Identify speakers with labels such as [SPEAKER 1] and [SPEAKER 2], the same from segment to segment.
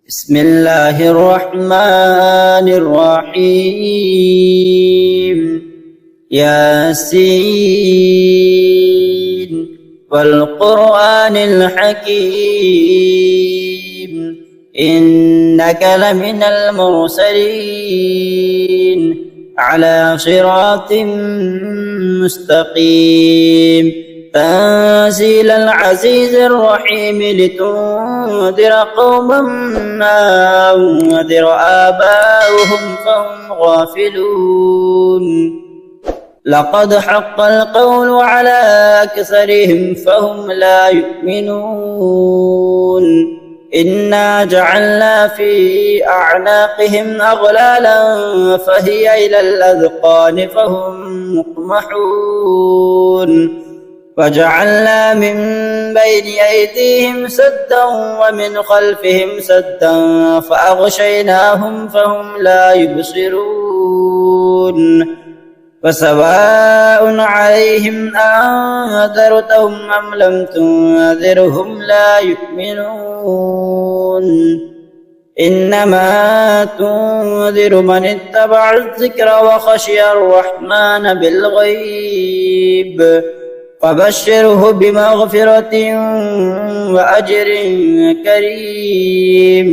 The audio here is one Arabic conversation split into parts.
[SPEAKER 1] بسم الله الرحمن الرحيم ياسين والقرآن الحكيم إنك لمن المرسلين على صراط مستقيم تنزيل العزيز الرحيم لتنذر قوما ما أنذر آباؤهم فهم غافلون لقد حق القول على أكثرهم فهم لا يؤمنون إنا جعلنا في أعناقهم أغلالا فهي إلى الأذقان فهم مقمحون وجعلنا من بين أيديهم سدا ومن خلفهم سدا فأغشيناهم فهم لا يبصرون فسواء عليهم أنذرتهم أم لم تنذرهم لا يؤمنون إنما تنذر من اتبع الذكر وخشي الرحمن بالغيب فبشره بمغفرة وأجر كريم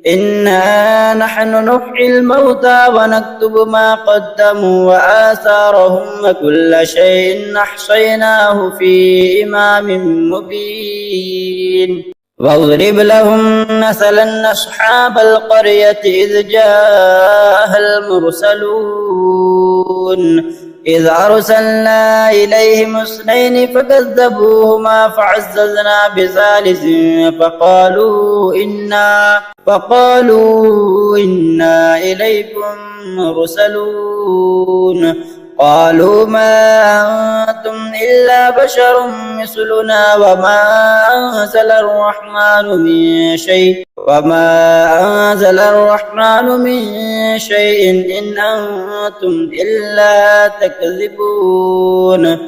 [SPEAKER 1] إنا نحن نحيي الموتى ونكتب ما قدموا وآثارهم وكل شيء أحصيناه في إمام مبين واضرب لهم مثلا أصحاب القرية إذ جاءها المرسلون إذ أرسلنا إليهم اثنين فكذبوهما فعززنا بثالث فقالوا إنا إليكم مرسلون قالوا ما أنتم إلا بشر مثلنا وما أنزل الرحمن من شيء إن أنتم إلا تكذبون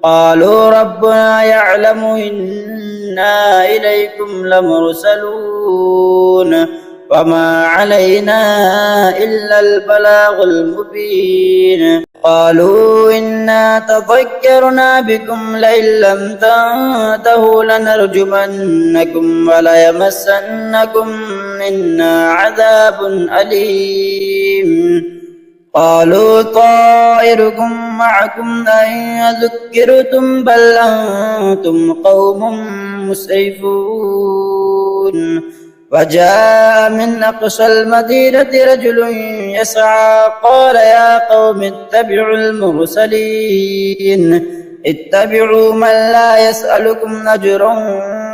[SPEAKER 1] قالوا ربنا يعلم إنا إليكم لمرسلون وما علينا إلا البلاغ المبين قالوا إنا تطيرنا بكم لئن لم تنتهوا لنرجمنكم وليمسنكم منا عذاب أليم قالوا طائركم معكم أن ذكرتم بل أنتم قوم مسرفون وجاء من أقصى المدينة رجل يسعى قال يا قوم اتبعوا المرسلين اتبعوا من لا يسألكم أجرا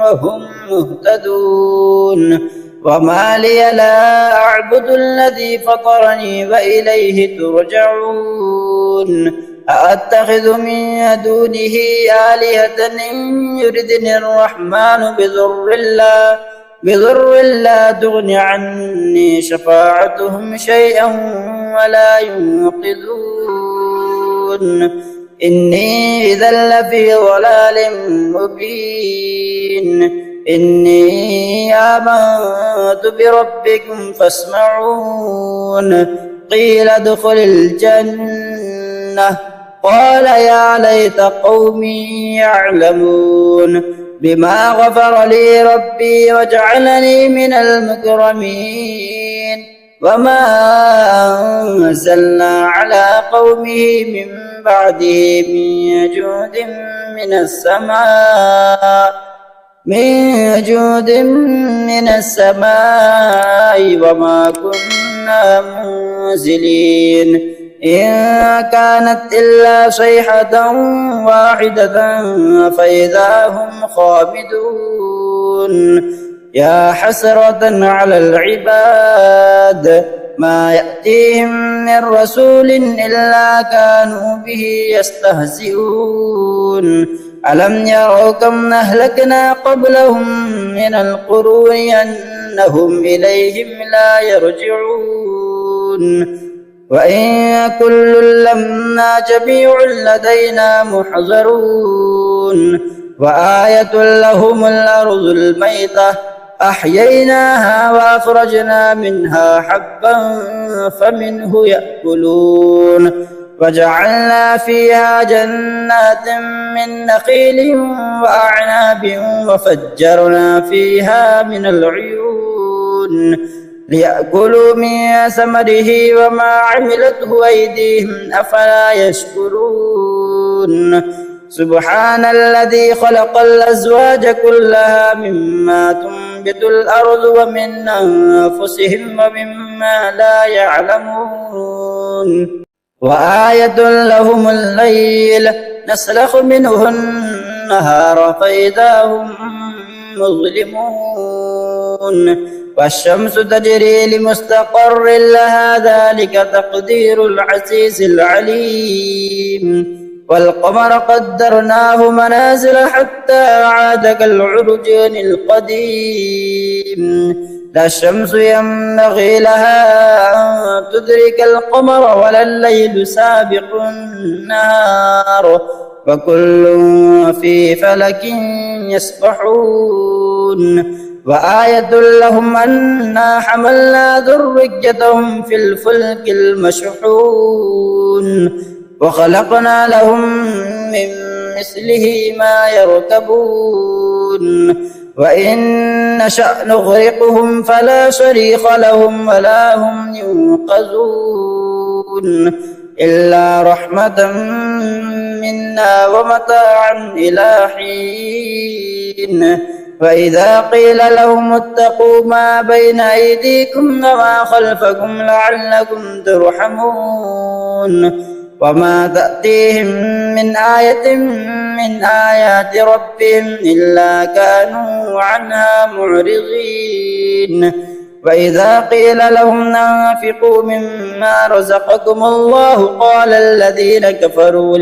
[SPEAKER 1] وهم مهتدون وما لي لا أعبد الذي فطرني وإليه ترجعون أأتخذ من دونه آلهة إن يردني الرحمن بضر لا تغن عني شفاعتهم شيئا ولا ينقذون إني إذا لفي ضلال مبين إني آمنت بربكم فاسمعون قيل ادخل الجنة قال يا ليت قومي يعلمون بما غفر لي ربي وجعلني من المكرمين وما أنزلنا على قومه من بعده من جود من السماء وما كنا منزلين إن كانت إلا صيحة واحدة فإذا هم خامدون يا حسرة على العباد ما يأتيهم من رسول إلا كانوا به يستهزئون ألم يروا كم أهلكنا قبلهم من القرون أنهم إليهم لا يرجعون وإن كل لما جميع لدينا محضرون وآية لهم الأرض الميتة أحييناها وأخرجنا منها حبا فمنه يأكلون وجعلنا فيها جنات من نخيل وأعناب وفجرنا فيها من العيون ليأكلوا من ثمره وما عملته أيديهم أفلا يشكرون سبحان الذي خلق الأزواج كلها مما تنبت الأرض ومن أنفسهم ومما لا يعلمون وآية لهم الليل نسلخ منه النهار فإذا هم مظلمون والشمس تجري لمستقر لها ذلك تقدير العزيز العليم والقمر قدرناه منازل حتى عاد كالعرجون القديم لا الشمس ينبغي لها أن تدرك القمر ولا الليل سابق النهار وكل في فلك يسبحون وآية لهم أنا حملنا ذريتهم في الفلك المشحون وخلقنا لهم من مثله ما يركبون وإن نشأ نغرقهم فلا صريخ لهم ولا هم ينقذون إلا رحمة منا ومتاعا إلى حين وإذا قيل لهم اتقوا ما بين أيديكم وما خلفكم لعلكم ترحمون وما تأتيهم من آية من آيات ربهم إلا كانوا عنها معرضين وإذا قيل لهم أنفقوا مما رزقكم الله قال الذين كفروا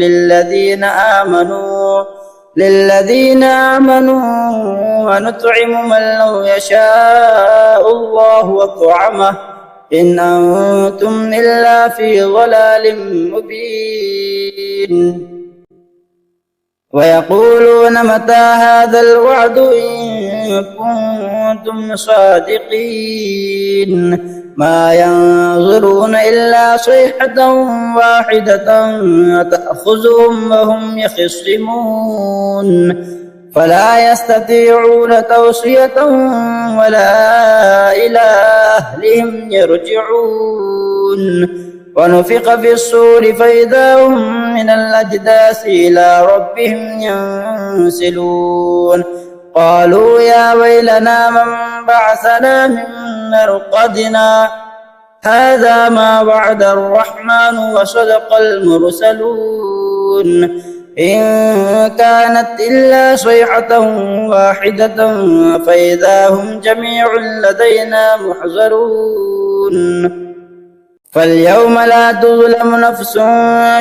[SPEAKER 1] للذين آمنوا ونطعم من لو يشاء الله وطعمه إن أنتم إلا في ضلال مبين ويقولون متى هذا الوعد إن كنتم صادقين ما ينظرون إلا صيحة واحدة تأخذهم وهم يخصمون فلا يستطيعون توصية ولا إلى أهلهم يرجعون ونفخ في الصور فإذا هم من الأجداث إلى ربهم ينسلون قالوا يا ويلنا من بعثنا من مرقدنا هذا ما وعد الرحمن وصدق المرسلون إن كانت إلا صيحة واحدة فإذا هم جميع لدينا محضرون فاليوم لا تظلم نفس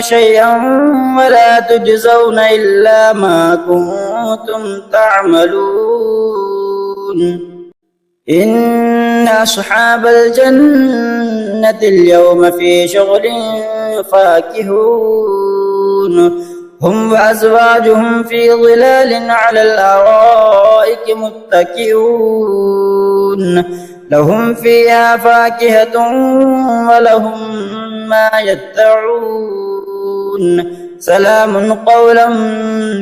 [SPEAKER 1] شيئا ولا تجزون إلا ما كنتم تعملون إن أصحاب الجنة اليوم في شغل فاكهون هم وأزواجهم في ظلال على الأرائك متكئون لهم فيها فاكهة ولهم ما يدعون سلام قولا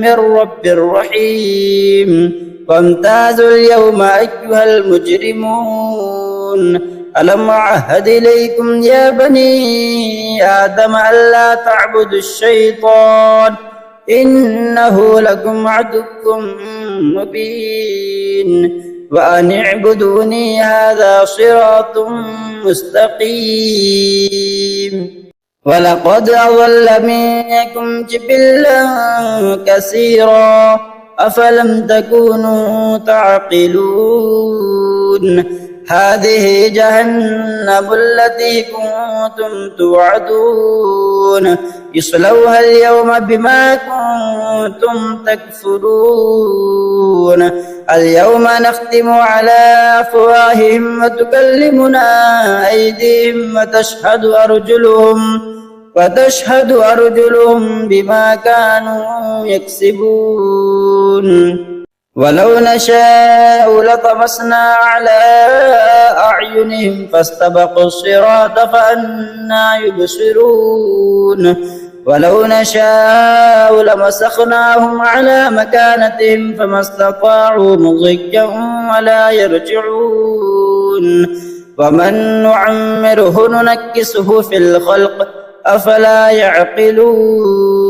[SPEAKER 1] من رب رحيم وامتازوا اليوم أيها المجرمون ألم أعهد إليكم يا بني آدم ألا تعبدوا الشيطان إنه لكم عدو مبين وأن اعبدوني هذا صراط مستقيم ولقد أضل منكم جبلا كثيرا أفلم تكونوا تعقلون هذه جهنم التي كنتم توعدون اصلوها اليوم بما كنتم تكفرون اليوم نختم على أفواههم وتكلمنا أيديهم وتشهد أرجلهم بما كانوا يكسبون ولو نشاء لطمسنا على أعينهم فاستبقوا الصراط فأنى يبصرون ولو نشاء لمسخناهم على مكانتهم فما استطاعوا مضيا ولا يرجعون ومن نعمره ننكسه في الخلق أفلا يعقلون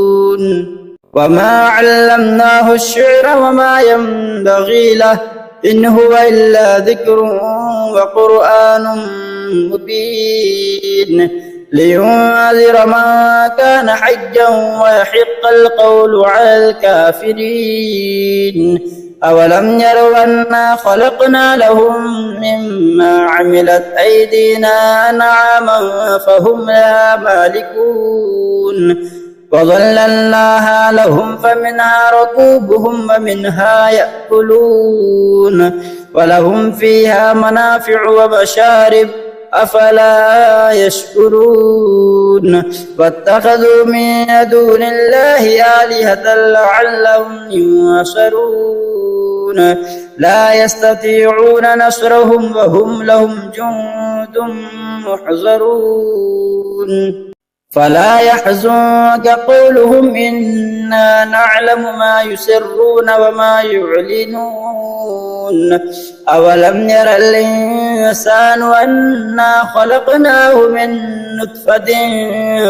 [SPEAKER 1] وما علمناه الشعر وما ينبغي له إن هو إلا ذكر وقرآن مبين لينذر من كان حيا ويحق القول على الكافرين أولم يروا أنا خلقنا لهم مما عملت أيدينا أنعاما فهم لها مالكون وظللناها لهم فمنها ركوبهم ومنها يأكلون ولهم فيها منافع ومشارب أفلا يشكرون واتخذوا من دون الله آلهة لعلهم ينصرون لا يستطيعون نصرهم وهم لهم جند محضرون فلا يحزنك قولهم إنا نعلم ما يسرون وما يعلنون أولم ير الإنسان أنا خلقناه من نطفة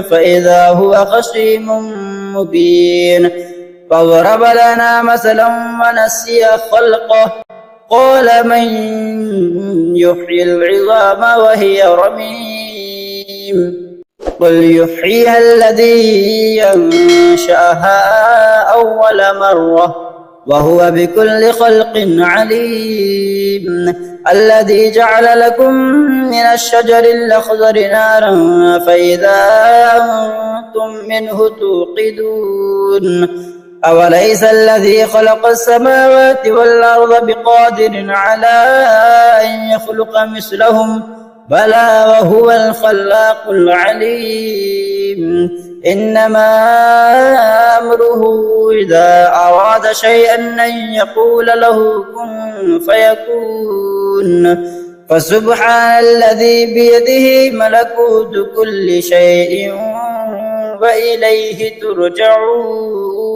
[SPEAKER 1] فإذا هو خصيم مبين فضرب لنا مثلا ونسي خلقه قال من يحيي العظام وهي رميم قل يحييها الذي ينشأها أول مرة وهو بكل خلق عليم الذي جعل لكم من الشجر الأخضر نارا فإذا أنتم منه توقدون أوليس الذي خلق السماوات والأرض بقادر على أن يخلق مثلهم بلى وهو الخلاق العليم إنما أمره إذا أراد شيئا أن يقول له كن فيكون فسبحان الذي بيده ملكوت كل شيء وإليه ترجعون